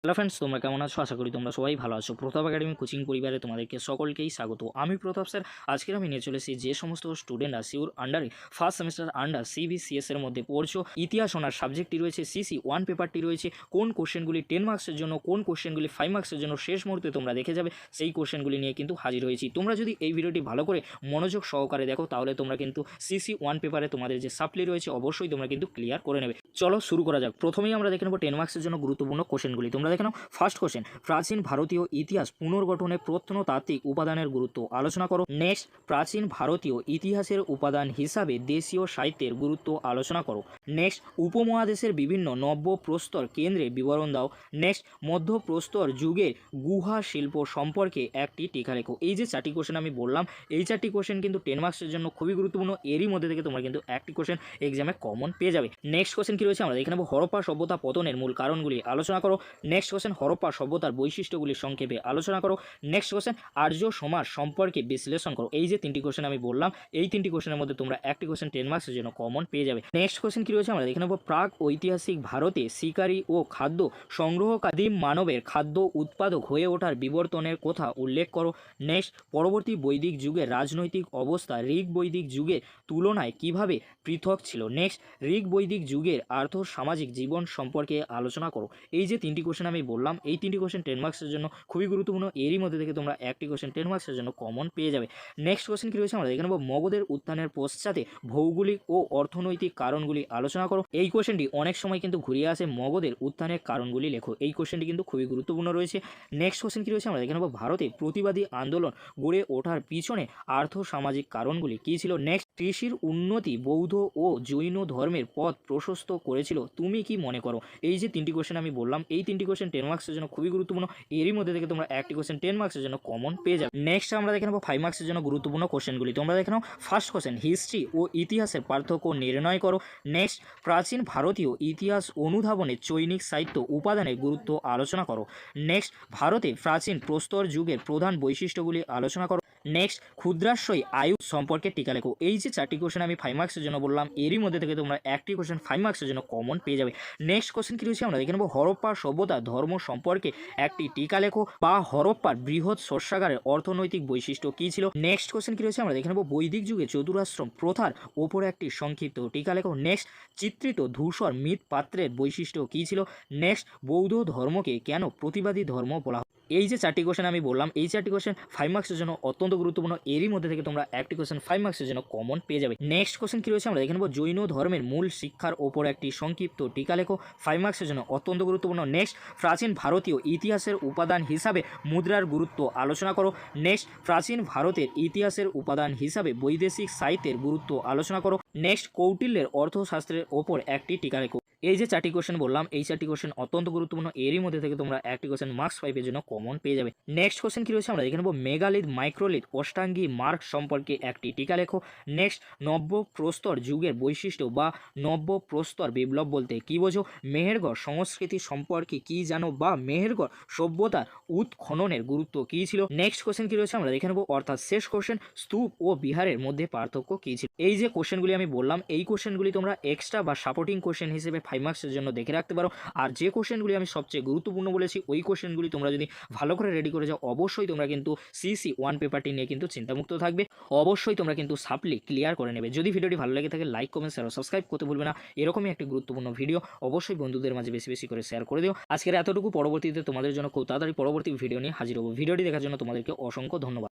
Hello friends, তোমরা কেমন আছো? আশা করি তোমরা সবাই ভালো আছো। প্রতাপ একাডেমি কোচিং পরিবারে তোমাদেরকে সকলকেই স্বাগত। আমি প্রতাপ স্যার। আজকের আমি নিয়ে চলেছি যে সমস্ত স্টুডেন্টরা সিউর আন্ডারে ফার্স্ট সেমিস্টার আন্ডার সিবিসিএস এর মধ্যে পড়ছো, ইতিহাস অনার সাবজেক্টটি রয়েছে, সিসি ওয়ান পেপারটি রয়েছে, কোন কোশ্চেনগুলি 10 মার্কসের জন্য, কোন কোশ্চেনগুলি 5 মার্কসের জন্য শেষ মুহূর্তে তোমরা দেখে যাবে, সেই কোশ্চেনগুলি নিয়ে কিন্তু হাজির হয়েছি। তোমরা যদি এই ভিডিওটি ভালো করে মনোযোগ সহকারে দেখো তাহলে তোমরা কিন্তু সিসি ওয়ান পেপারে তোমাদের যে সাপ্লি রয়েছে অবশ্যই তোমরা কিন্তু ক্লিয়ার করে নেবে। চলো শুরু করা যাক। প্রথমেই আমরা দেখে নেব 10 মার্কসের জন্য গুরুত্বপূর্ণ কোশ্চেনগুলি। তোমরা দেখে নাও ফার্স্ট কোশ্চেন, প্রাচীন ভারতীয় ইতিহাস পুনর্গঠনে প্রত্নতাত্ত্বিক উপাদানের গুরুত্ব আলোচনা করো। নেক্সট, প্রাচীন ভারতীয় ইতিহাসের উপাদান হিসাবে দেশীয় সাহিত্যের গুরুত্ব আলোচনা করো। নেক্সট, উপমহাদেশের বিভিন্ন নব্য প্রস্তর কেন্দ্রের বিবরণ দাও। নেক্সট, মধ্যপ্রস্তর যুগের গুহা শিল্প সম্পর্কে একটি টিকা লেখো। এই যে 4টি কোশ্চেন আমি বললাম, এই 4টি কোশ্চেন কিন্তু 10 মার্কসের জন্য খুবই গুরুত্বপূর্ণ। এরই মধ্যে থেকে তোমরা কিন্তু একটি কোশ্চেন এক্সামে কমন পেয়ে যাবে। নেক্সট কোশ্চেন কি রয়েছে আমরা দেখে নেব, হরপ্পা সভ্যতা পতনের মূল কারণগুলি আলোচনা করো। নেক্সট কোশ্চেন, হরপ্পা সভ্যতার বৈশিষ্ট্যগুলি সংক্ষেপে আলোচনা করো। নেক্সট কোশ্চেন, আর্য সমাজ সম্পর্কে বিশ্লেষণ করো। এই যে 3টি কোশ্চেন আমি বললাম, এই 3টি কোশ্চেনের মধ্যে তোমরা একটি কোশ্চেন 10 মার্কসের জন্য কমন পেয়ে যাবে। নেক্সট কোশ্চেন কি রয়েছে আমরা দেখে নেব, প্রাক ঐতিহাসিক ভারতে শিকারী ও খাদ্য সংগ্রহকারী মানবের খাদ্য উৎপাদক হয়ে ওঠার বিবর্তনের কথা উল্লেখ করো। নেক্সট, পরবর্তী বৈদিক যুগের রাজনৈতিক অবস্থা ঋগ বৈদিক যুগের তুলনায় কিভাবে পৃথক ছিল। নেক্সট, ঋগ বৈদিক যুগের আর্থ সামাজিক জীবন সম্পর্কে আলোচনা করো। এই যে 3টি কোশ্চেন আমি বললাম, এই 3টি কোশ্চেন 10 মার্কসের জন্য খুবই গুরুত্বপূর্ণ। এরই মধ্যে থেকে তোমরা একটি কোশ্চেন 10 মার্কসের জন্য কমন পেয়ে যাবে। নেক্সট কোশ্চেন কি রয়েছে আমরা দেখে নেব, মগধের উত্থানের পশ্চাতে ভৌগোলিক ও অর্থনৈতিক কারণগুলি আলোচনা করো। এই কোশ্চেনটি অনেক সময় কিন্তু ঘুরিয়ে আসে, মগধের উত্থানের কারণগুলি লেখো। এই কোশ্চেনটি কিন্তু খুবই গুরুত্বপূর্ণ রয়েছে। নেক্সট কোশ্চেন কি রয়েছে আমরা দেখে নেব, ভারতে প্রতিবাদী আন্দোলন গড়ে ওঠার পিছনে আর্থ সামাজিক কারণগুলি কী ছিল। নেক্সট, কৃষির উন্নতি বৌদ্ধ ও জৈন ধর্মের পথ প্রশস্ত করেছিল, তুমি কি মনে করো। এই যে 3টি কোশ্চেন আমি বললাম, এই 3টি কোশ্চেন 10 মার্কসের জন্য খুবই গুরুত্বপূর্ণ। এরই মধ্যে থেকে তোমরা একটি কোশ্চেন 10 মার্কসের জন্য কমন পেয়ে যাবে। নেক্সট আমরা দেখে নেব 5 মার্কসের জন্য গুরুত্বপূর্ণ কোশ্চেনগুলি। তোমরা দেখে নাও ফার্স্ট কোশ্চেন, হিস্ট্রি ও ইতিহাসের পার্থক্য নির্ণয় করো। নেক্সট, প্রাচীন ভারতীয় ইতিহাস অনুধাবনে চৈনিক সাহিত্য উপাদানের গুরুত্ব আলোচনা করো। নেক্সট, ভারতে প্রাচীন প্রস্তর যুগের প্রধান বৈশিষ্ট্যগুলি আলোচনা করো। নেক্সট, ক্ষুদ্রাশ্রয়ী আয়ু সম্পর্কে টিকা লেখো। এই যে 4টি কোশ্চেন আমি 5 মার্কসের জন্য বললাম, এরই মধ্যে থেকে তোমরা একটি কোশ্চেন 5 মার্কসের জন্য কমন পেয়ে যাবে। নেক্সট কোশ্চেন কি রয়েছে আমরা দেখে নেব, হরপ্পা সভ্যতা ধর্ম সম্পর্কে একটি টিকা লেখো, বা হরপ্পার বৃহৎ শস্যাগারের অর্থনৈতিক বৈশিষ্ট্য কী ছিল। নেক্সট কোশ্চেন কি রয়েছে আমরা দেখে নেব, বৈদিক যুগে চতুরাশ্রম প্রথার ওপরে একটি সংক্ষিপ্ত টিকা লেখো। নেক্সট, চিত্রিত ধূসর মৃৎপাত্রের বৈশিষ্ট্য কী ছিল। নেক্সট, বৌদ্ধ ধর্মকে কেন প্রতিবাদী ধর্ম বলা হয়। এই যে 4টি কোশ্চেন আমি বললাম, এই 4টি কোশ্চেন 5 মার্কসের জন্য অত্যন্ত গুরুত্বপূর্ণ। এরই মধ্যে থেকে তোমরা একটি কোশ্চেন 5 মার্কসের জন্য কমন পেয়ে যাবে। নেক্সট কোশ্চেন কি রয়েছে আমরা দেখে নেব, জৈন ধর্মের মূল শিক্ষার ওপর একটি সংক্ষিপ্ত টিকা লেখো, 5 মার্কসের জন্য অত্যন্ত গুরুত্বপূর্ণ। নেক্সট, প্রাচীন ভারতীয় ইতিহাসের উপাদান হিসাবে মুদ্রার গুরুত্ব আলোচনা করো। নেক্সট, প্রাচীন ভারতের ইতিহাসের উপাদান হিসাবে বৈদেশিক সাহিত্যের গুরুত্ব আলোচনা করো। নেক্সট, কৌটিল্যের অর্থশাস্ত্রের ওপর একটি টিকা লেখো। এই যে 4টি কোশ্চেন বললাম, এই 4টি কোশ্চেন অত্যন্ত গুরুত্বপূর্ণ। এরই মধ্যে থেকে তোমরা একটি কোশ্চেন মার্কস 5 এর জন্য কমন পেয়ে যাবে। নেক্সট কোশ্চেন কি রয়েছে আমরা দেখে নেব, মেগালিথ মাইক্রোলিথ অষ্টাঙ্গী মার্ক সম্পর্কে একটি টিকা লেখো। নেক্সট, নব্য প্রস্তর যুগের বৈশিষ্ট্য বা নব্য প্রস্তর বিপ্লব বলতে কী বোঝো। মেহেরগড় সংস্কৃতি সম্পর্কে কী জানো, বা মেহেরগড় সভ্যতার উৎখননের গুরুত্ব কী ছিল। নেক্সট কোশ্চেন কি রয়েছে আমরা দেখে নেব, অর্থাৎ শেষ কোশ্চেন, স্তূপ ও বিহারের মধ্যে পার্থক্য কী ছিল। এই যে কোশ্চেনগুলি আমি বললাম, এই কোশ্চেনগুলি তোমরা এক্সট্রা বা সাপোর্টিং কোশ্চেন হিসেবে 5 মার্কসের জন্য দেখে রাখতে পারো। আর যে কোশ্চেনগুলি আমি সবচেয়ে গুরুত্বপূর্ণ বলেছি, ওই কোশ্চেনগুলি তোমরা যদি ভালো করে রেডি করে যাও, অবশ্যই তোমরা কিন্তু সিসি ওয়ান পেপারটি নিয়ে কিন্তু চিন্তামুক্ত থাকবে। অবশ্যই তোমরা কিন্তু সাপ্লি ক্লিয়ার করে নেবে। যদি ভিডিওটি ভালো লেগে থাকে লাইক কমেন্ট শেয়ার ও সাবস্ক্রাইব করতে ভুলবে না। এরকমই একটি গুরুত্বপূর্ণ ভিডিও অবশ্যই বন্ধুদের মাঝে বেশি বেশি করে শেয়ার করে দিও। আজকের এতটুকু, পরবর্তীতে তোমাদের জন্য খুব তাড়াতাড়ি পরবর্তী ভিডিও নিয়ে হাজির হবো। ভিডিওটি দেখার জন্য তোমাদেরকে অসংখ্য ধন্যবাদ।